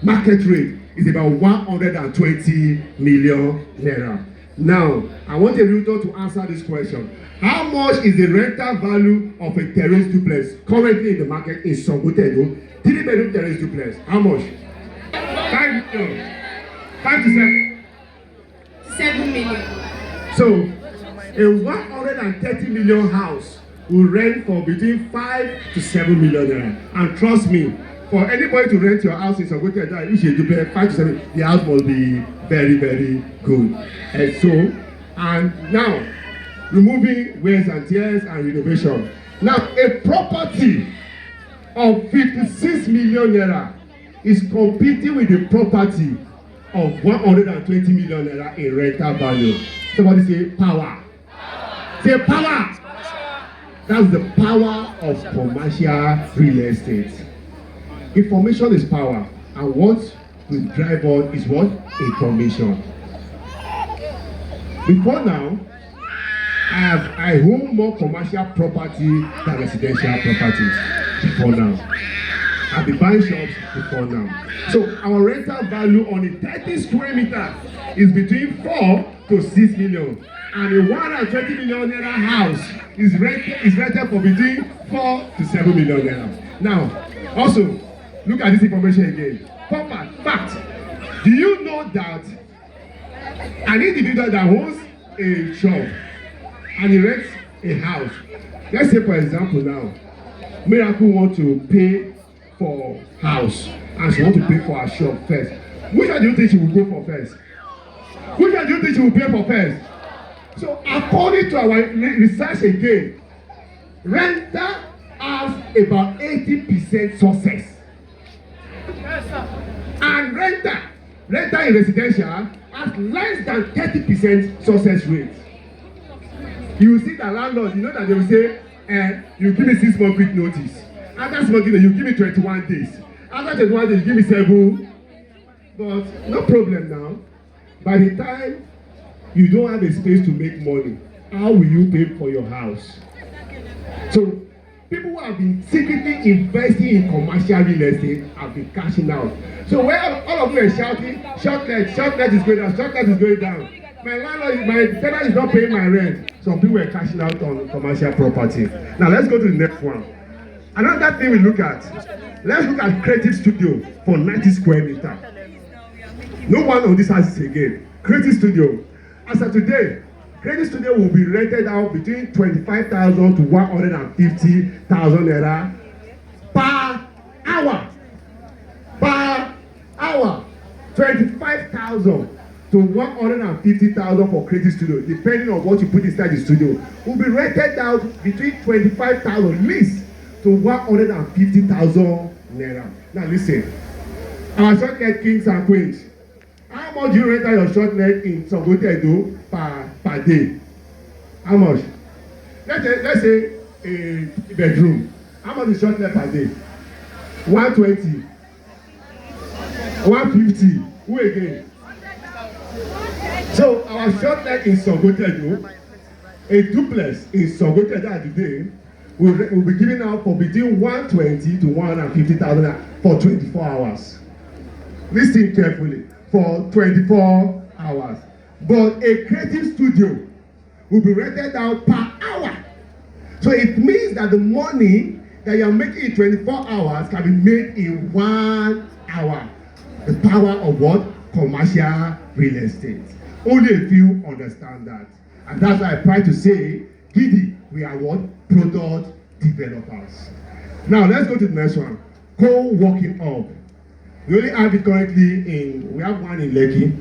market rate is about 120 million naira. Now, I want a realtor to answer this question. How much is the rental value of a terrace duplex currently in the market in Sangotedo? 3-bedroom terrace duplex. How much? 5 million. 5 to 7. 7 million. So, a 130 million house will rent for between 5 to 7 million naira. And trust me, for anybody to rent your house in Sangotedo, which is duplex 5 to 7, the house must be very, very good. And now, removing wears and tears and renovation. Now, a property of 56 million naira is competing with the property of 120 million naira in rental value. Somebody say power. Say power. That's the power of commercial real estate. Information is power, and what we drive on is what? Information. Before now, I own more commercial property than residential properties. Before now, I've been buying shops before now. So our rental value on a 30 square meter is between 4 to 6 million, and a 120 million naira house is rented for between 4 to 7 million naira. Now, also look at this information again. Fact. Do you know that an individual that owns a shop and he rents a house, let's say for example now, Miracle want to pay for house and she want to pay for her shop first. Which one do you think she will go for first? Which one do you think she will pay for first? So according to our research again, renter has about 80% success. And renter in residential has less than 30% success rate. You will see the landlord, you know that they will say, you give me 6 months quick notice. After 6 months, you give me 21 days. After 21 days, you give me 7. But no problem now. By the time you don't have a space to make money, how will you pay for your house? So people who have been secretly investing in commercial real estate have been cashing out. So where all of you are shouting, shortlet is going down, shortlet is going down. My landlord, my tenant is not paying my rent. Some people are cashing out on commercial property. Now let's go to the next one. Another thing we look at. Let's look at Creative Studio for 90 square meter. No one on this house again. Creative Studio. As of today, Creative Studio will be rented out between 25,000 to 150,000 naira per hour. Per hour. 25,000 to 150,000 for Creative Studio, depending on what you put inside the studio. Will be rented out between 25,000 least to 150,000 naira. Now listen, our shortlet kings and queens. How much do you rent out your shortlet in Sangotedo per day? How much? Let's say a bedroom. How much is shortlet per day? 120. 150. Who again? So our shortlet in Sangotedo, a duplex in Sangotedo today will be given out for between 120 to 150,000 for 24 hours. Listen carefully. For 24 hours. But a creative studio will be rented out per hour. So it means that the money that you are making in 24 hours can be made in 1 hour. The power of what? Commercial real estate. Only a few understand that. And that's why I pride to say, GIDI, we are what? Product developers. Now let's go to the next one. Co-working hub. We only have it currently we have one in Lekki.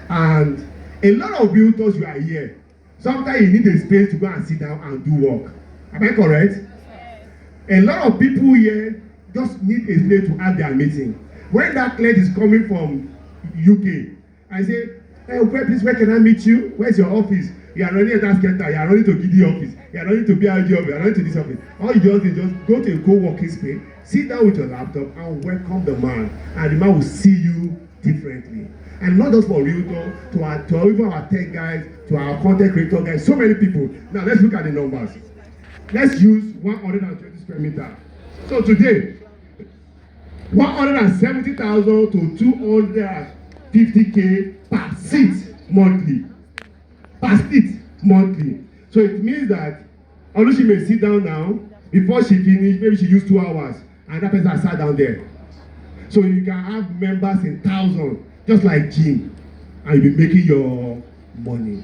And a lot of realtors you are here. Sometimes you need a space to go and sit down and do work. Am I correct? A lot of people here just need a place to have their meeting. When that client is coming from UK, I say, hey, where can I meet you? Where's your office? You are running a task center, you are running to GIDI office, you are running to BIG office, you are running to this office. All you do is just go to a co-working space, sit down with your laptop and welcome the man. And the man will see you differently. And not just for realtor, to even our tech guys, to our content creator guys, so many people. Now let's look at the numbers. Let's use 120 square meter. So today, 170,000 to 250K per seat monthly. Per seat monthly. So it means that although she may sit down now, before she finish, maybe she used 2 hours, and that person has sat down there. So you can have members in thousands, just like gym, and you'll be making your money.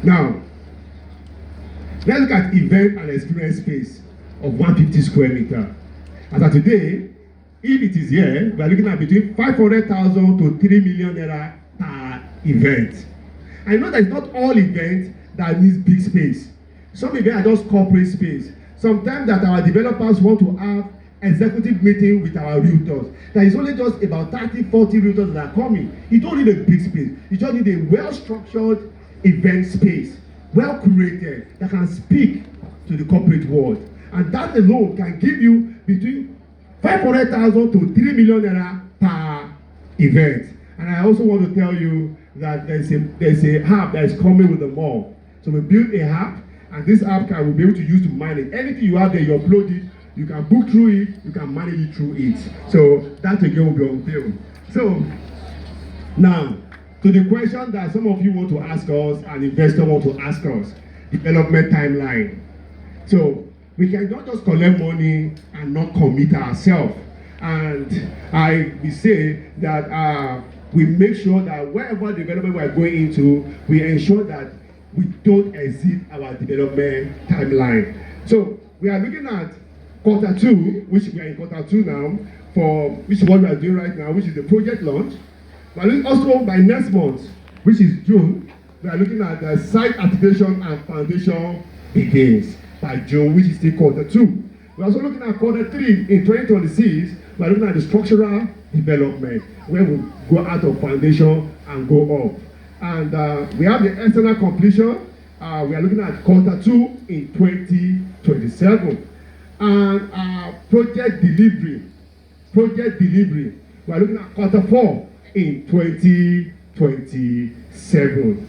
Now, let's look at event and experience space of 150 square meter. As of today, if it is here, we are looking at between 500,000 to 3 million naira per event. I know that it's not all events that needs big space. Some events are just corporate space. Sometimes that our developers want to have executive meeting with our realtors. That is only just about 30, 40 realtors that are coming. You don't need a big space. You just need a well-structured event space, well curated, that can speak to the corporate world. And that alone can give you between 500,000 to 3 million naira per event. And I also want to tell you that there's a app that is coming with the mall. So we built a app, and this app can will be able to use to manage anything you have there. You upload it, you can book through it, you can manage it through it. So that again will be unveiled. So now, to the question that some of you want to ask us, and investors want to ask us, development timeline. So we cannot just collect money and not commit ourselves. And I will say that we make sure that wherever development we are going into, we ensure that we don't exceed our development timeline. So we are looking at Q2, which we are in Q2 now, for which is what we are doing right now, which is the project launch. But also by next month, which is June, we are looking at the site activation and foundation begins by June, which is still Q2. We're also looking at Q3 in 2026. We're looking at the structural development, where we go out of foundation and go up. And we have the external completion. We are looking at Q2 in 2027. And project delivery, we are looking at Q4 in 2027.